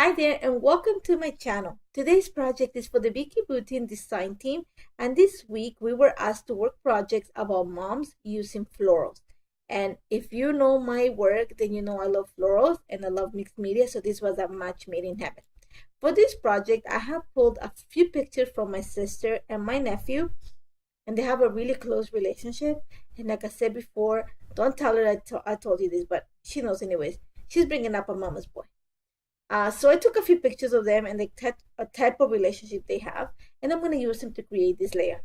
Hi there and welcome to my channel. Today's project is for the Vicki Boutin design team, and this week we were asked to work projects about moms using florals. And if you know my work, then you know I love florals and I love mixed media, so this was a match made in heaven. For this project, I have pulled a few pictures from my sister and my nephew, and they have a really close relationship. And like I said before, don't tell her I told you this, but she knows anyways. She's bringing up a mama's boy. So I took a few pictures of them and the type of relationship they have, and I'm going to use them to create this layer.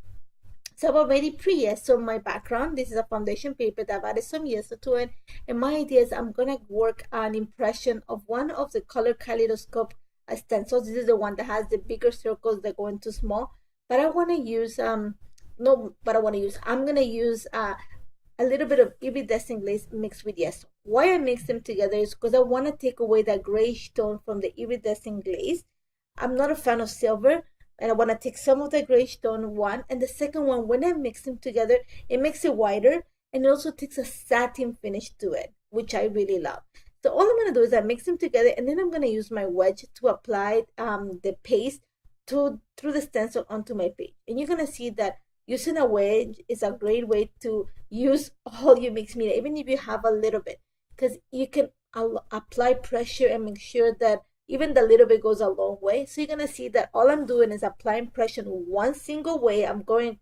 So I've already pre-essed some my background. This is a foundation paper that I've added some yeso to it, and my idea is I'm going to work an impression of one of the color Kaleidoscope stencils. This is the one that has the bigger circles that go into small, but I want to use I'm going to use a little bit of iridescent glaze mixed with yeso. Why I mix them together is because I want to take away that grayish tone from the iridescent glaze. I'm not a fan of silver, and I want to take some of the grayish tone one, and the second one, when I mix them together, it makes it whiter, and it also takes a satin finish to it, which I really love. So all I'm going to do is I mix them together, and then I'm going to use my wedge to apply the paste through the stencil onto my page. And you're going to see that using a wedge is a great way to use all your mixed media, even if you have a little bit, because you can apply pressure and make sure that even the little bit goes a long way. So you're going to see that all I'm doing is applying pressure one single way. I'm gonna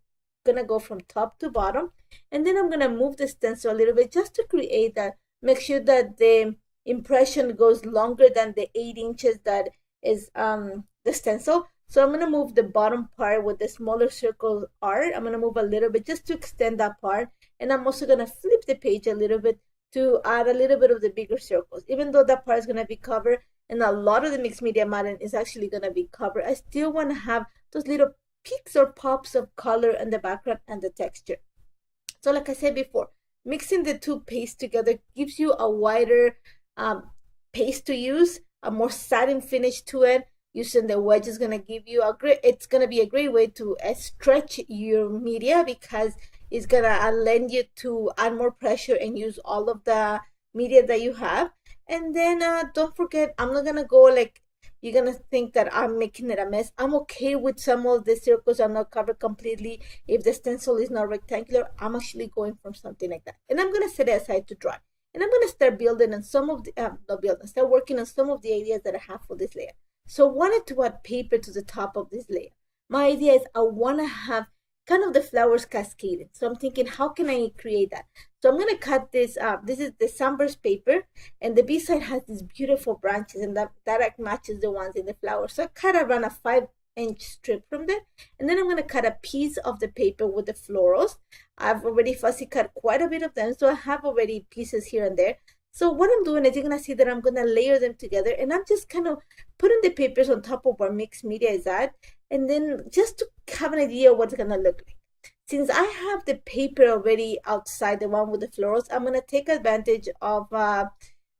go from top to bottom, and then I'm going to move the stencil a little bit just to create that, make sure that the impression goes longer than the 8 inches that is the stencil. So I'm going to move the bottom part with the smaller circle art. I'm going to move a little bit just to extend that part. And I'm also going to flip the page a little bit to add a little bit of the bigger circles. Even though that part is going to be covered and a lot of the mixed media pattern is actually going to be covered, I still want to have those little peaks or pops of color in the background and the texture. So like I said before, mixing the two pastes together gives you a wider paste to use, a more satin finish to it. Using the wedge is going to give you it's going to be a great way to stretch your media, because it's going to lend you to add more pressure and use all of the media that you have. And then don't forget, I'm not going to go like, you're going to think that I'm making it a mess. I'm okay with some of the circles are not covered completely. If the stencil is not rectangular, I'm actually going from something like that. And I'm going to set it aside to dry. And I'm going to start building on some of the, start working on some of the ideas that I have for this layer. So I wanted to add paper to the top of this layer. My idea is I want to have kind of the flowers cascading. So I'm thinking, how can I create that? So I'm going to cut this. This is the sunburst paper, and the B-side has these beautiful branches, and that matches the ones in the flowers. So I cut around a 5-inch strip from there, and then I'm going to cut a piece of the paper with the florals. I've already fussy cut quite a bit of them, so I have already pieces here and there. So what I'm doing is you're going to see that I'm going to layer them together, and I'm just kind of putting the papers on top of where mixed media is at, and then just to have an idea of what it's going to look like. Since I have the paper already outside, the one with the florals, I'm going to take advantage of the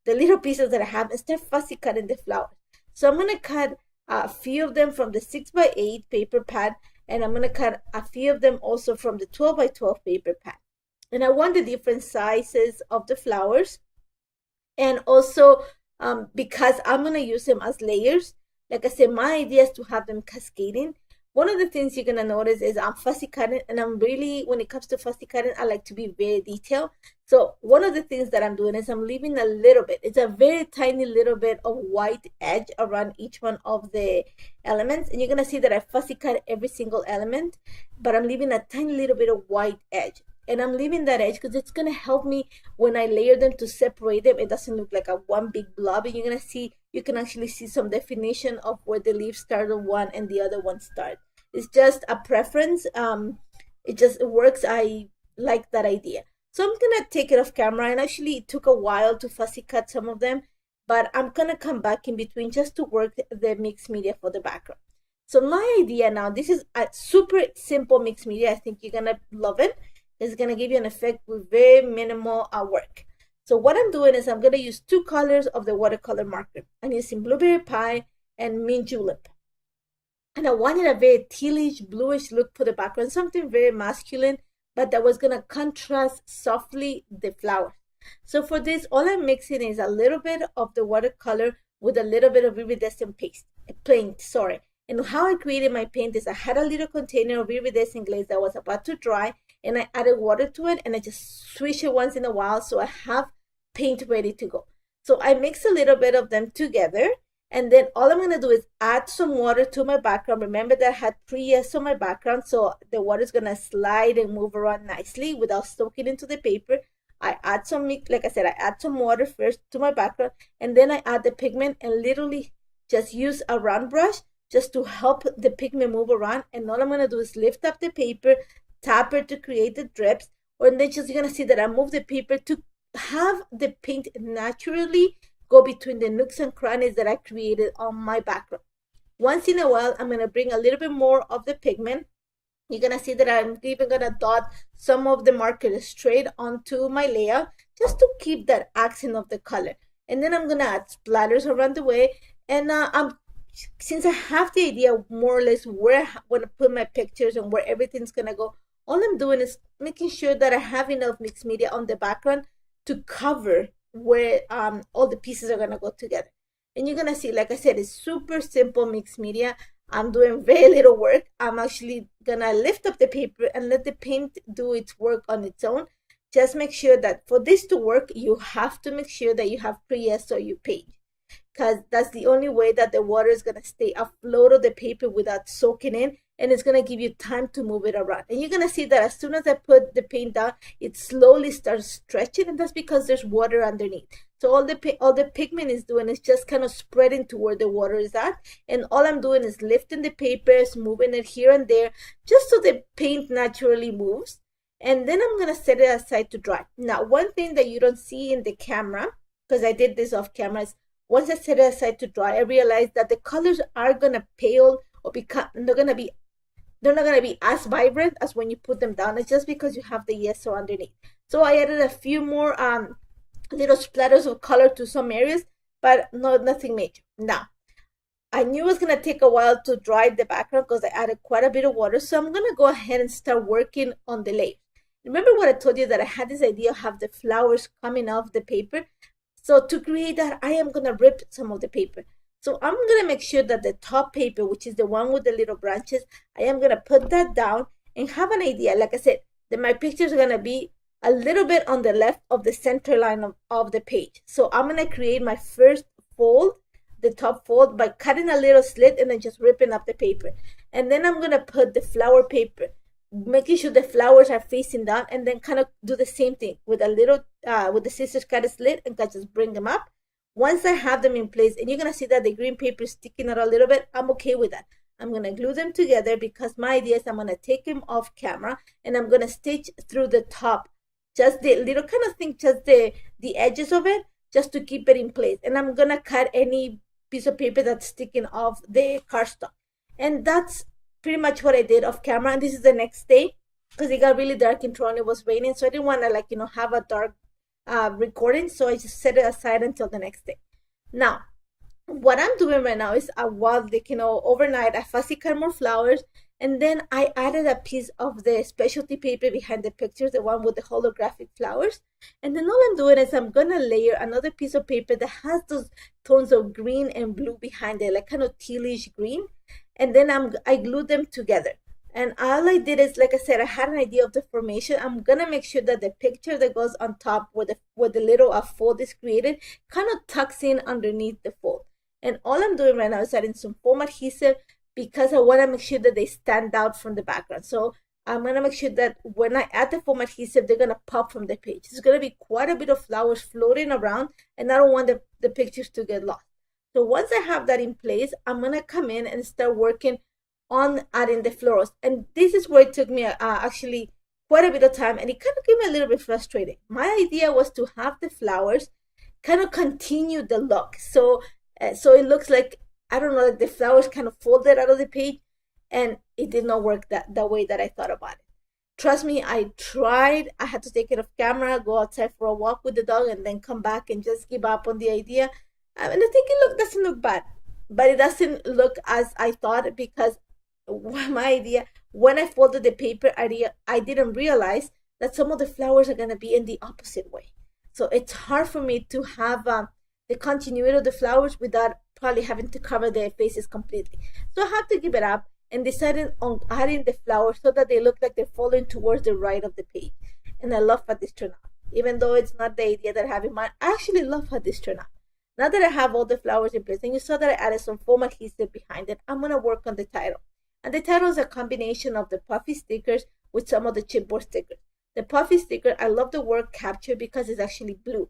little pieces that I have and start fussy cutting the flowers. So I'm going to cut a few of them from the 6x8 paper pad, and I'm going to cut a few of them also from the 12x12 paper pad. And I want the different sizes of the flowers. And also, because I'm going to use them as layers, like I said, my idea is to have them cascading. One of the things you're going to notice is I'm fussy cutting, and I'm really, when it comes to fussy cutting, I like to be very detailed. So one of the things that I'm doing is I'm leaving a little bit. It's a very tiny little bit of white edge around each one of the elements. And you're going to see that I fussy cut every single element, but I'm leaving a tiny little bit of white edge. And I'm leaving that edge because it's going to help me when I layer them to separate them. It doesn't look like a one big blob. And you're going to see, you can actually see some definition of where the leaves start on one and the other one start. It's just a preference. It works. I like that idea. So I'm going to take it off camera. And actually it took a while to fussy cut some of them, but I'm going to come back in between just to work the mixed media for the background. So my idea now, this is a super simple mixed media. I think you're going to love it. It's going to give you an effect with very minimal work. So what I'm doing is I'm going to use 2 colors of the watercolor marker. I'm using Blueberry Pie and Mint Julep. And I wanted a very tealish, bluish look for the background, something very masculine, but that was going to contrast softly the flower. So for this, all I'm mixing is a little bit of the watercolor with a little bit of iridescent paint, sorry. And how I created my paint is I had a little container of iridescent glaze that was about to dry, and I added water to it, and I just swish it once in a while so I have paint ready to go. So I mix a little bit of them together, and then all I'm going to do is add some water to my background. Remember that I had pre-yes on my background, so the water is going to slide and move around nicely without soaking into the paper. I add some, like I said, I add some water first to my background, and then I add the pigment and literally just use a round brush just to help the pigment move around. And all I'm going to do is lift up the paper, tap it to create the drips, or then just you're going to see that I move the paper to have the paint naturally go between the nooks and crannies that I created on my background. Once in a while, I'm going to bring a little bit more of the pigment. You're going to see that I'm even going to dot some of the marker straight onto my layout just to keep that accent of the color. And then I'm going to add splatters around the way. And since I have the idea more or less where I want to put my pictures and where everything's going to go, all I'm doing is making sure that I have enough mixed media on the background to cover where all the pieces are going to go together. And you're going to see, like I said, it's super simple mixed media. I'm doing very little work. I'm actually going to lift up the paper and let the paint do its work on its own. Just make sure that for this to work, you have to make sure that you have pre-yes on your page, because that's the only way that the water is going to stay afloat of the paper without soaking in, and it's going to give you time to move it around. And you're going to see that as soon as I put the paint down, it slowly starts stretching, and that's because there's water underneath. So all the pigment is doing is just kind of spreading to where the water is at, and all I'm doing is lifting the papers, moving it here and there, just so the paint naturally moves. And then I'm going to set it aside to dry. Now, one thing that you don't see in the camera, because I did this off camera, is once I set it aside to dry, I realized that the colors are going to pale or become, they're not going to be as vibrant as when you put them down. It's just because you have the yeso underneath. So I added a few more little splatters of color to some areas, but nothing major. Now, I knew it was going to take a while to dry the background because I added quite a bit of water. So I'm going to go ahead and start working on the layer. Remember what I told you, that I had this idea of have the flowers coming off the paper? So to create that, I am going to rip some of the paper. So I'm going to make sure that the top paper, which is the one with the little branches, I am going to put that down and have an idea. Like I said, that my pictures are going to be a little bit on the left of the center line of the page. So I'm going to create my first fold, the top fold, by cutting a little slit and then just ripping up the paper. And then I'm going to put the flower paper, making sure the flowers are facing down, and then kind of do the same thing with a little, with the scissors, cut a slit and just bring them up. Once I have them in place, and you're going to see that the green paper is sticking out a little bit, I'm okay with that. I'm going to glue them together because my idea is I'm going to take them off camera and I'm going to stitch through the top, just the little kind of thing, just the edges of it, just to keep it in place. And I'm going to cut any piece of paper that's sticking off the cardstock. And that's pretty much what I did off camera. And this is the next day because it got really dark in Toronto. It was raining, so I didn't want to have a dark recording, so I just set it aside until the next day. Now, what I'm doing right now is overnight I fussy cut more flowers, and then I added a piece of the specialty paper behind the pictures, the one with the holographic flowers. And then all I'm doing is I'm gonna layer another piece of paper that has those tones of green and blue behind it, like kind of tealish green. And then I glued them together. And all I did is, like I said, I had an idea of the formation. I'm gonna make sure that the picture that goes on top where the little fold is created kind of tucks in underneath the fold. And all I'm doing right now is adding some foam adhesive because I want to make sure that they stand out from the background. So I'm gonna make sure that when I add the foam adhesive, they're gonna pop from the page. There's gonna be quite a bit of flowers floating around, and I don't want the pictures to get lost. So once I have that in place, I'm gonna come in and start working on adding the florals. And this is where it took me actually quite a bit of time, and it kind of gave me a little bit frustrating. My idea was to have the flowers kind of continue the look. So it looks like, I don't know, like the flowers kind of folded out of the page, and it did not work the way that I thought about it. Trust me, I tried. I had to take it off camera, go outside for a walk with the dog, and then come back and just give up on the idea. And I think it doesn't look bad, but it doesn't look as I thought, because my idea, when I folded the paper, I didn't realize that some of the flowers are going to be in the opposite way. So it's hard for me to have the the continuity of the flowers without probably having to cover their faces completely. So I have to give it up and decided on adding the flowers so that they look like they're falling towards the right of the page. And I love how this turned out. Even though it's not the idea that I have in mind, I actually love how this turned out. Now that I have all the flowers in place, and you saw that I added some foam adhesive behind it, I'm going to work on the title. And the title is a combination of the puffy stickers with some of the chipboard stickers. The puffy sticker, I love the word capture because it's actually blue.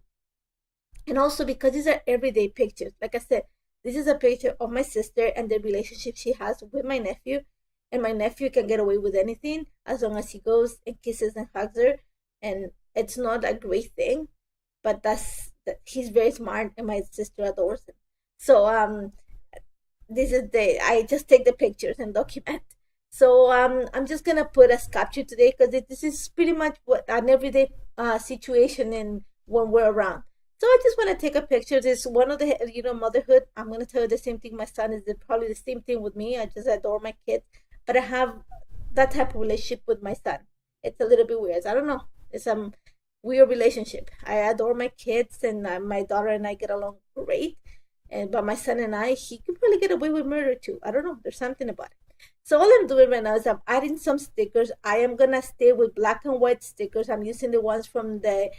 And also because these are everyday pictures. Like I said, this is a picture of my sister and the relationship she has with my nephew. And my nephew can get away with anything as long as he goes and kisses and hugs her. And it's not a great thing, but he's very smart and my sister adores him. So this is I just take the pictures and document. So I'm just gonna put as capture today because this is pretty much what an everyday situation and when we're around. So I just want to take a picture. This one of the motherhood. I'm gonna tell you the same thing. My son is probably the same thing with me. I just adore my kids, but I have that type of relationship with my son. It's a little bit weird. I don't know. It's a weird relationship. I adore my kids, and my daughter and I get along great. But my son and he could probably get away with murder too. I don't know. There's something about it. So all I'm doing right now is I'm adding some stickers. I am gonna stay with black and white stickers. I'm using the ones from the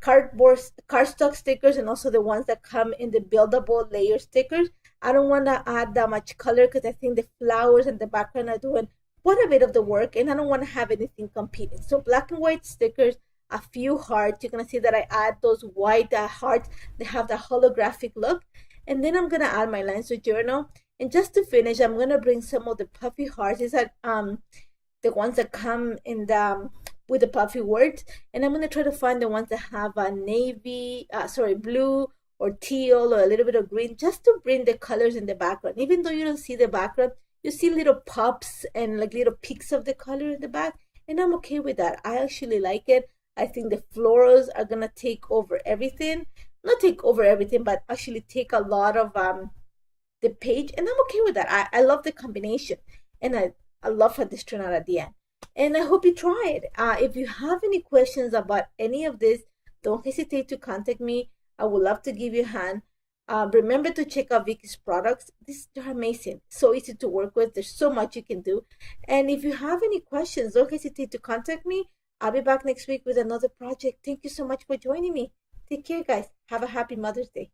cardstock stickers and also the ones that come in the buildable layer stickers. I don't want to add that much color because I think the flowers and the background are doing quite a bit of the work, and I don't want to have anything competing. So black and white stickers, a few hearts. You're gonna see that I add those white hearts. They have the holographic look, and then I'm gonna add my lines with journal. And just to finish, I'm gonna bring some of the puffy hearts. These are the ones that come in the with the puffy words, and I'm gonna try to find the ones that have a blue or teal or a little bit of green, just to bring the colors in the background. Even though you don't see the background, you see little pops and like little peaks of the color in the back, and I'm okay with that. I actually like it. I think the florals are gonna take over everything. Not take over everything, but actually take a lot of the page, and I'm okay with that. I love the combination, and I love how this turned out at the end. And I hope you try it. If you have any questions about any of this, don't hesitate to contact me. I would love to give you a hand. Remember to check out Vicki's products. They're amazing. So easy to work with. There's so much you can do. And if you have any questions, don't hesitate to contact me. I'll be back next week with another project. Thank you so much for joining me. Take care, guys. Have a happy Mother's Day.